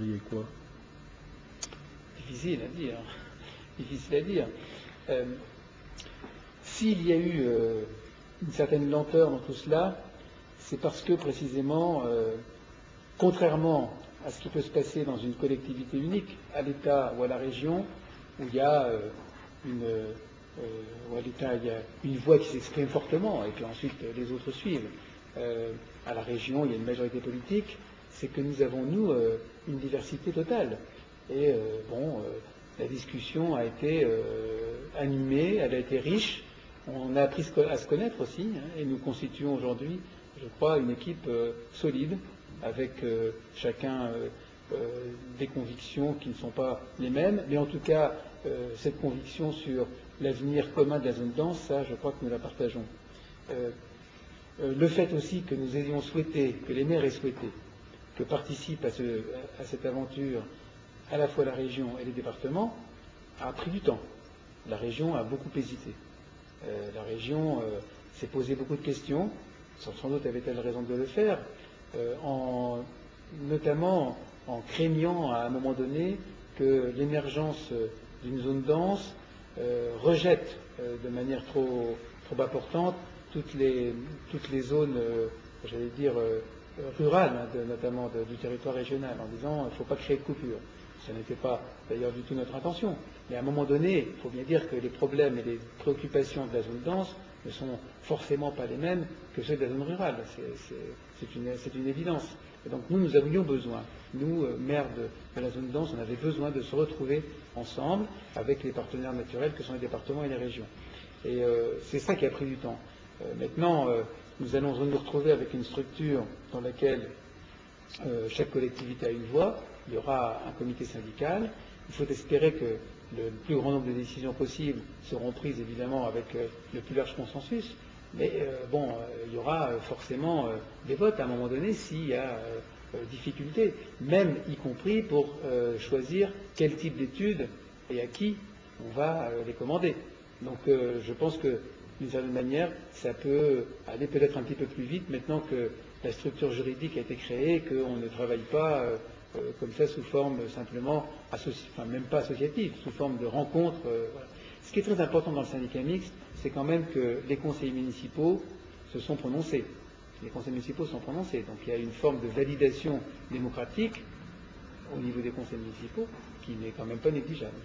diriez quoi? Difficile à dire. Difficile à dire. S'il y a eu une certaine lenteur dans tout cela, c'est parce que précisément, contrairement à ce qui peut se passer dans une collectivité unique, à l'État ou à la région, où il y a où à l'État il y a une voix qui s'exprime fortement et puis ensuite les autres suivent. À la région, il y a une majorité politique, c'est que nous avons, nous, une diversité totale. Et la discussion a été animée, elle a été riche, on a appris à se connaître aussi, hein, et nous constituons aujourd'hui, je crois, une équipe solide, avec chacun des convictions qui ne sont pas les mêmes, mais en tout cas, cette conviction sur l'avenir commun de la zone dense, ça, je crois que nous la partageons. Le fait aussi que nous ayons souhaité, que les maires aient souhaité, que participent à cette aventure à la fois la région et les départements, a pris du temps. La région a beaucoup hésité. La région s'est posé beaucoup de questions, sans doute avait-elle raison de le faire, notamment en craignant à un moment donné que l'émergence d'une zone dense rejette de manière trop importante toutes les zones, j'allais dire, rurales, hein, notamment du territoire régional, en disant il ne faut pas créer de coupure. Ce n'était pas d'ailleurs du tout notre intention. Mais à un moment donné, il faut bien dire que les problèmes et les préoccupations de la zone dense ne sont forcément pas les mêmes que ceux de la zone rurale. C'est une évidence. Et donc nous avions besoin, nous, maires de la zone dense, on avait besoin de se retrouver ensemble avec les partenaires naturels que sont les départements et les régions. Et c'est ça qui a pris du temps. Maintenant, nous allons nous retrouver avec une structure dans laquelle chaque collectivité a une voix. Il y aura un comité syndical. Il faut espérer que le plus grand nombre de décisions possibles seront prises évidemment avec le plus large consensus. Mais il y aura forcément des votes à un moment donné s'il y a difficulté, même y compris pour choisir quel type d'études et à qui on va les commander. Donc je pense que d'une certaine manière, ça peut aller peut-être un petit peu plus vite maintenant que la structure juridique a été créée et qu'on ne travaille pas comme ça sous forme simplement, même pas associative, sous forme de rencontres. Voilà. Ce qui est très important dans le syndicat mixte, c'est quand même que les conseillers municipaux se sont prononcés. Les conseils municipaux sont prononcés. Donc il y a une forme de validation démocratique au niveau des conseils municipaux qui n'est quand même pas négligeable.